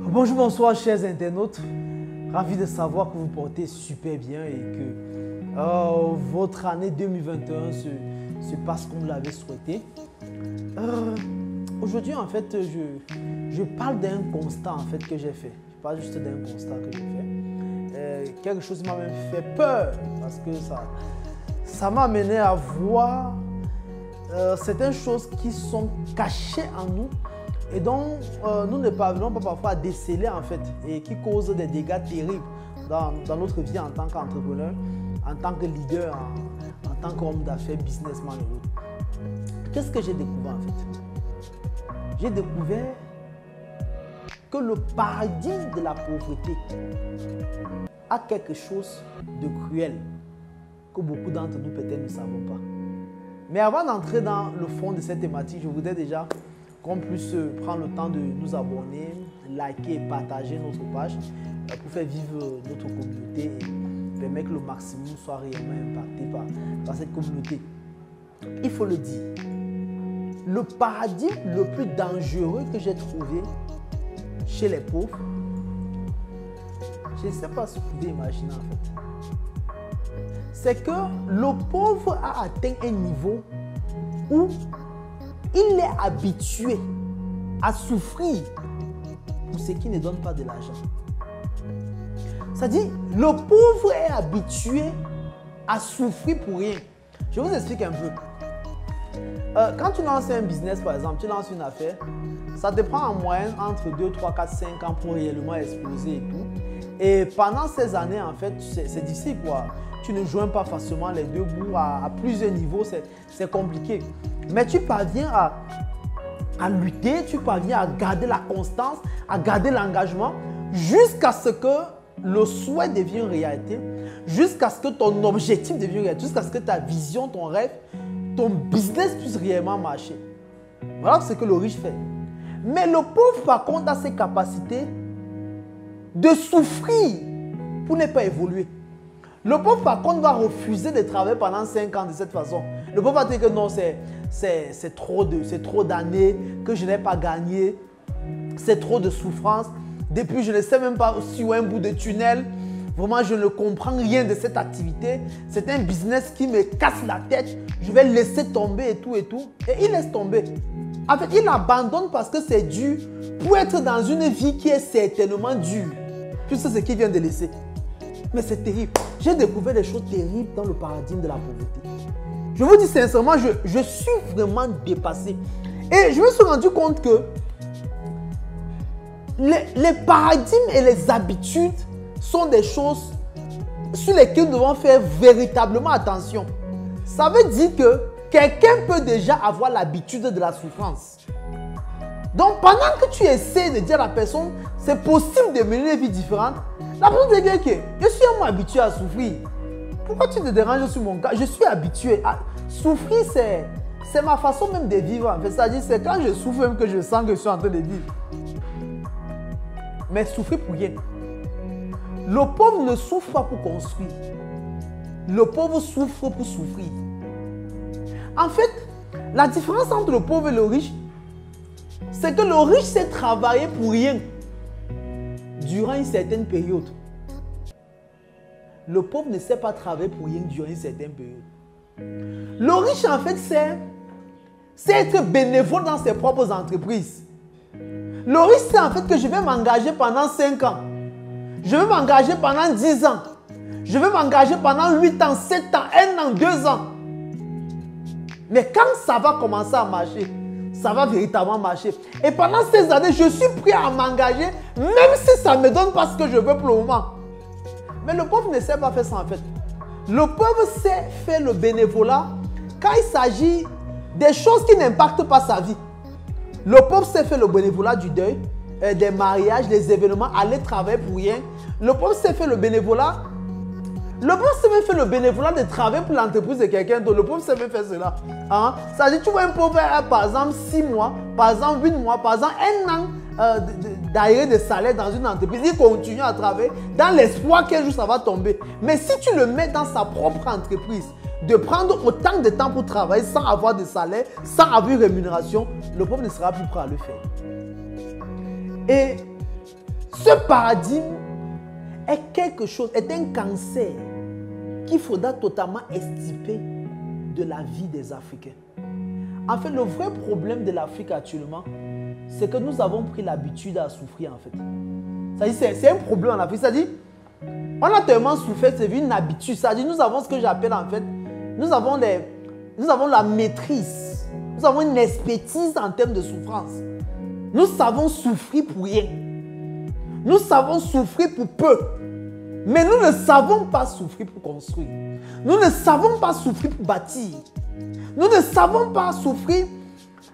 Bonjour, bonsoir chers internautes. Ravi de savoir que vous portez super bien et que votre année 2021 se passe comme vous l'avez souhaité. Aujourd'hui, en fait, je parle d'un constat en fait, que j'ai fait. Je parle juste d'un constat que j'ai fait. Quelque chose m'a même fait peur parce que ça m'a amené à voir certaines choses qui sont cachées en nous et dont nous ne parvenons pas parfois à déceler en fait et qui causent des dégâts terribles dans notre vie en tant qu'entrepreneur, en tant que leader, en tant qu'homme d'affaires, businessman et autres. Qu'est-ce que j'ai découvert en fait? J'ai découvert que le paradigme de la pauvreté a quelque chose de cruel que beaucoup d'entre nous peut-être ne savons pas. Mais avant d'entrer dans le fond de cette thématique, je voudrais déjà qu'on puisse prendre le temps de nous abonner, liker et partager notre page pour faire vivre notre communauté et permettre que le maximum soit réellement impacté par cette communauté. Il faut le dire, le paradigme le plus dangereux que j'ai trouvé chez les pauvres, je ne sais pas si vous pouvez imaginer en fait, c'est que le pauvre a atteint un niveau où il est habitué à souffrir pour ce qui ne donne pas de l'argent. C'est-à-dire, le pauvre est habitué à souffrir pour rien. Je vous explique un peu. Quand tu lances un business, par exemple, tu lances une affaire, ça te prend en moyenne entre 2, 3, 4, 5 ans pour réellement exploser et tout. Et pendant ces années, en fait, c'est difficile quoi. Tu ne joins pas facilement les deux bouts à plusieurs niveaux, c'est compliqué. Mais tu parviens à lutter, tu parviens à garder la constance, à garder l'engagement jusqu'à ce que le souhait devienne réalité, jusqu'à ce que ton objectif devienne réalité, jusqu'à ce que ta vision, ton rêve, ton business puisse réellement marcher. Voilà ce que le riche fait. Mais le pauvre, par contre, a ses capacités de souffrir pour ne pas évoluer. Le pauvre, par contre, va refuser de travailler pendant 5 ans de cette façon. Le pauvre va dire que non, c'est trop d'années que je n'ai pas gagné. C'est trop de souffrance. Depuis, je ne sais même pas sur un bout de tunnel. Vraiment, je ne comprends rien de cette activité. C'est un business qui me casse la tête. Je vais laisser tomber et tout et tout. Et il laisse tomber. En fait, il abandonne parce que c'est dur pour être dans une vie qui est certainement dure. Puis c'est ce qu'il vient de laisser. Mais c'est terrible. J'ai découvert des choses terribles dans le paradigme de la pauvreté. Je vous dis sincèrement, je suis vraiment dépassé. Et je me suis rendu compte que les paradigmes et les habitudes sont des choses sur lesquelles nous devons faire véritablement attention. Ça veut dire que quelqu'un peut déjà avoir l'habitude de la souffrance. Donc, pendant que tu essaies de dire à la personne, c'est possible de mener une vie différente, la personne te dit que je suis un peu habitué à souffrir. Pourquoi tu te déranges sur mon cas? Je suis habitué à souffrir, c'est ma façon même de vivre. En fait, c'est-à-dire, c'est quand je souffre même que je sens que je suis en train de vivre. Mais souffrir pour rien. Le pauvre ne souffre pas pour construire. Le pauvre souffre pour souffrir. En fait, la différence entre le pauvre et le riche, c'est que le riche sait travailler pour rien durant une certaine période. Le pauvre ne sait pas travailler pour rien durant une certaine période. Le riche, en fait, c'est être bénévole dans ses propres entreprises. Le riche, c'est en fait que je vais m'engager pendant 5 ans. Je vais m'engager pendant 10 ans. Je vais m'engager pendant 8 ans, 7 ans, 1 an, 2 ans. Mais quand ça va commencer à marcher, ça va véritablement marcher. Et pendant ces années, je suis prêt à m'engager, même si ça ne me donne pas ce que je veux pour le moment. Mais le pauvre ne sait pas faire ça en fait. Le pauvre sait faire le bénévolat quand il s'agit des choses qui n'impactent pas sa vie. Le pauvre sait faire le bénévolat du deuil, des mariages, des événements, aller travailler pour rien. Le pauvre sait faire le bénévolat. Le pauvre sait même faire le bénévolat de travailler pour l'entreprise de quelqu'un d'autre. Le pauvre sait même faire cela. Hein? Ça veut dire, tu vois un pauvre, par exemple, 6 mois, par exemple, 8 mois, par exemple, 1 an d'arrêt de salaire dans une entreprise. Il continue à travailler dans l'espoir qu'un jour ça va tomber. Mais si tu le mets dans sa propre entreprise, de prendre autant de temps pour travailler sans avoir de salaire, sans avoir une rémunération, le pauvre ne sera plus prêt à le faire. Et ce paradigme est quelque chose, est un cancer qu'il faudra totalement extirper de la vie des Africains. En fait, le vrai problème de l'Afrique actuellement, c'est que nous avons pris l'habitude à souffrir en fait. C'est un problème en Afrique. C'est-à-dire, on a tellement souffert, c'est une habitude. C'est-à-dire, nous avons ce que j'appelle en fait, nous avons la maîtrise. Nous avons une expertise en termes de souffrance. Nous savons souffrir pour rien. Nous savons souffrir pour peu. Mais nous ne savons pas souffrir pour construire. Nous ne savons pas souffrir pour bâtir. Nous ne savons pas souffrir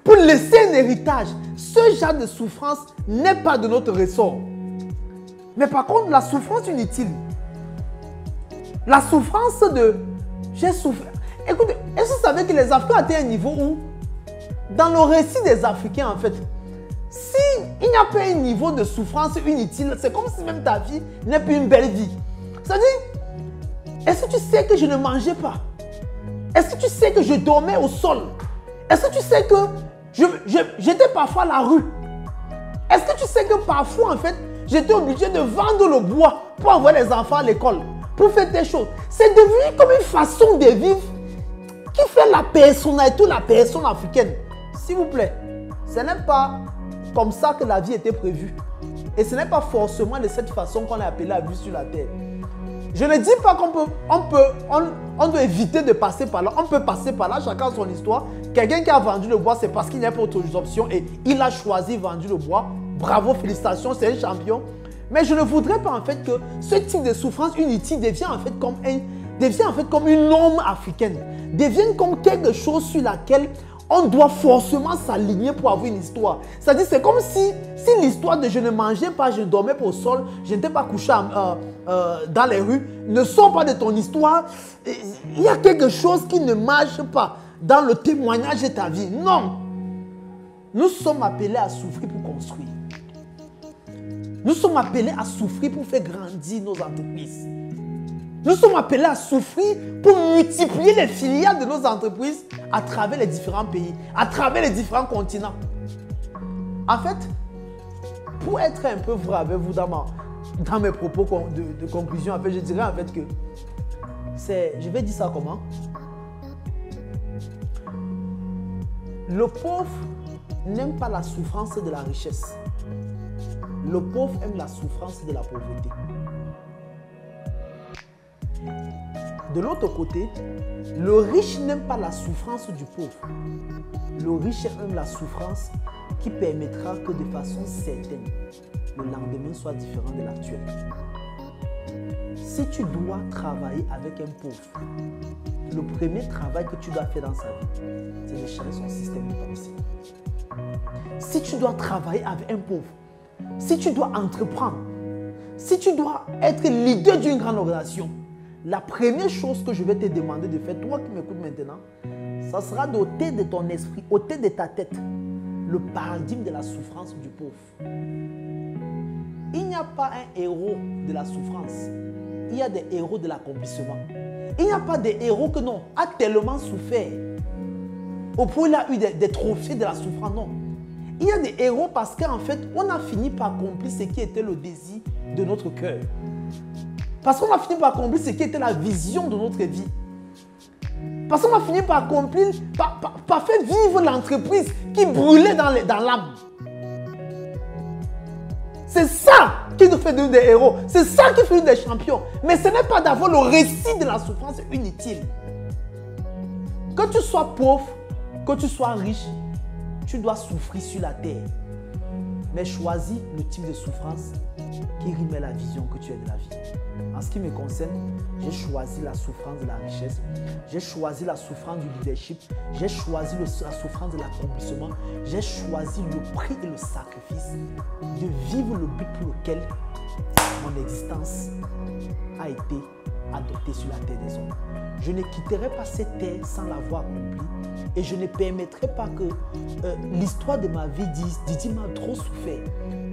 pour laisser un héritage. Ce genre de souffrance n'est pas de notre ressort. Mais par contre, la souffrance inutile, la souffrance de « j'ai souffert ». Écoutez, est-ce que vous savez que les Africains atteignent un niveau où, dans le récit des Africains, en fait, s'il n'y a pas un niveau de souffrance inutile, c'est comme si même ta vie n'est plus une belle vie. C'est-à-dire, est-ce que tu sais que je ne mangeais pas? Est-ce que tu sais que je dormais au sol? Est-ce que tu sais que j'étais parfois à la rue? Est-ce que tu sais que parfois, en fait, j'étais obligé de vendre le bois pour envoyer les enfants à l'école, pour faire des choses? C'est devenu comme une façon de vivre qui fait la personnalité de la personne africaine. S'il vous plaît, ce n'est pas comme ça que la vie était prévue. Et ce n'est pas forcément de cette façon qu'on a appelé la vie sur la terre. Je ne dis pas qu'on doit éviter de passer par là. On peut passer par là, chacun a son histoire. Quelqu'un qui a vendu le bois, c'est parce qu'il n'y a pas d'autres options et il a choisi vendre le bois. Bravo, félicitations, c'est un champion. Mais je ne voudrais pas en fait que ce type de souffrance inutile devienne en fait comme une norme africaine. Devienne comme quelque chose sur laquelle on doit forcément s'aligner pour avoir une histoire. C'est-à-dire, c'est comme si l'histoire de je ne mangeais pas, je dormais pas au sol, je n'étais pas couché dans les rues, ne sont pas de ton histoire. Il y a quelque chose qui ne marche pas dans le témoignage de ta vie. Non. Nous sommes appelés à souffrir pour construire. Nous sommes appelés à souffrir pour faire grandir nos entreprises. Nous sommes appelés à souffrir pour multiplier les filiales de nos entreprises à travers les différents pays, à travers les différents continents. En fait, pour être un peu vrai avec vous dans mes propos de conclusion, en fait, je dirais en fait que je vais dire ça comment? Le pauvre n'aime pas la souffrance de la richesse. Le pauvre aime la souffrance de la pauvreté. De l'autre côté, le riche n'aime pas la souffrance du pauvre. Le riche aime la souffrance qui permettra que de façon certaine, le lendemain soit différent de l'actuel. Si tu dois travailler avec un pauvre, le premier travail que tu dois faire dans sa vie, c'est de changer son système de pensée. Si tu dois travailler avec un pauvre, si tu dois entreprendre, si tu dois être leader d'une grande organisation, la première chose que je vais te demander de faire, toi qui m'écoutes maintenant, ça sera d'ôter de ton esprit, ôter de ta tête le paradigme de la souffrance du pauvre. Il n'y a pas un héros de la souffrance. Il y a des héros de l'accomplissement. Il n'y a pas des héros que non, a tellement souffert. Au point où il a eu des trophées de la souffrance, non. Il y a des héros parce qu'en fait, on a fini par accomplir ce qui était le désir de notre cœur. Parce qu'on a fini par accomplir ce qui était la vision de notre vie. Parce qu'on a fini par accomplir, par faire vivre l'entreprise qui brûlait dans l'âme. C'est ça qui nous fait devenir des héros. C'est ça qui fait des champions. Mais ce n'est pas d'avoir le récit de la souffrance inutile. Que tu sois pauvre, que tu sois riche, tu dois souffrir sur la terre. Mais choisis le type de souffrance qui rime à la vision que tu as de la vie. En ce qui me concerne, j'ai choisi la souffrance de la richesse, j'ai choisi la souffrance du leadership, j'ai choisi la souffrance de l'accomplissement, j'ai choisi le prix et le sacrifice de vivre le but pour lequel mon existence a été adoptée sur la terre des hommes. Je ne quitterai pas cette terre sans l'avoir accomplie et je ne permettrai pas que l'histoire de ma vie dise « Didi m'a trop souffert ».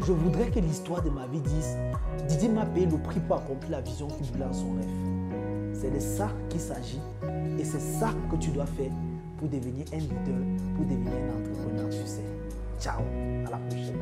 Je voudrais que l'histoire de ma vie dise « Didi m'a payé le prix pour accomplir la vision qu'il voulait en son rêve ». C'est de ça qu'il s'agit et c'est ça que tu dois faire pour devenir un leader, pour devenir un entrepreneur à succès. Ciao, à la prochaine.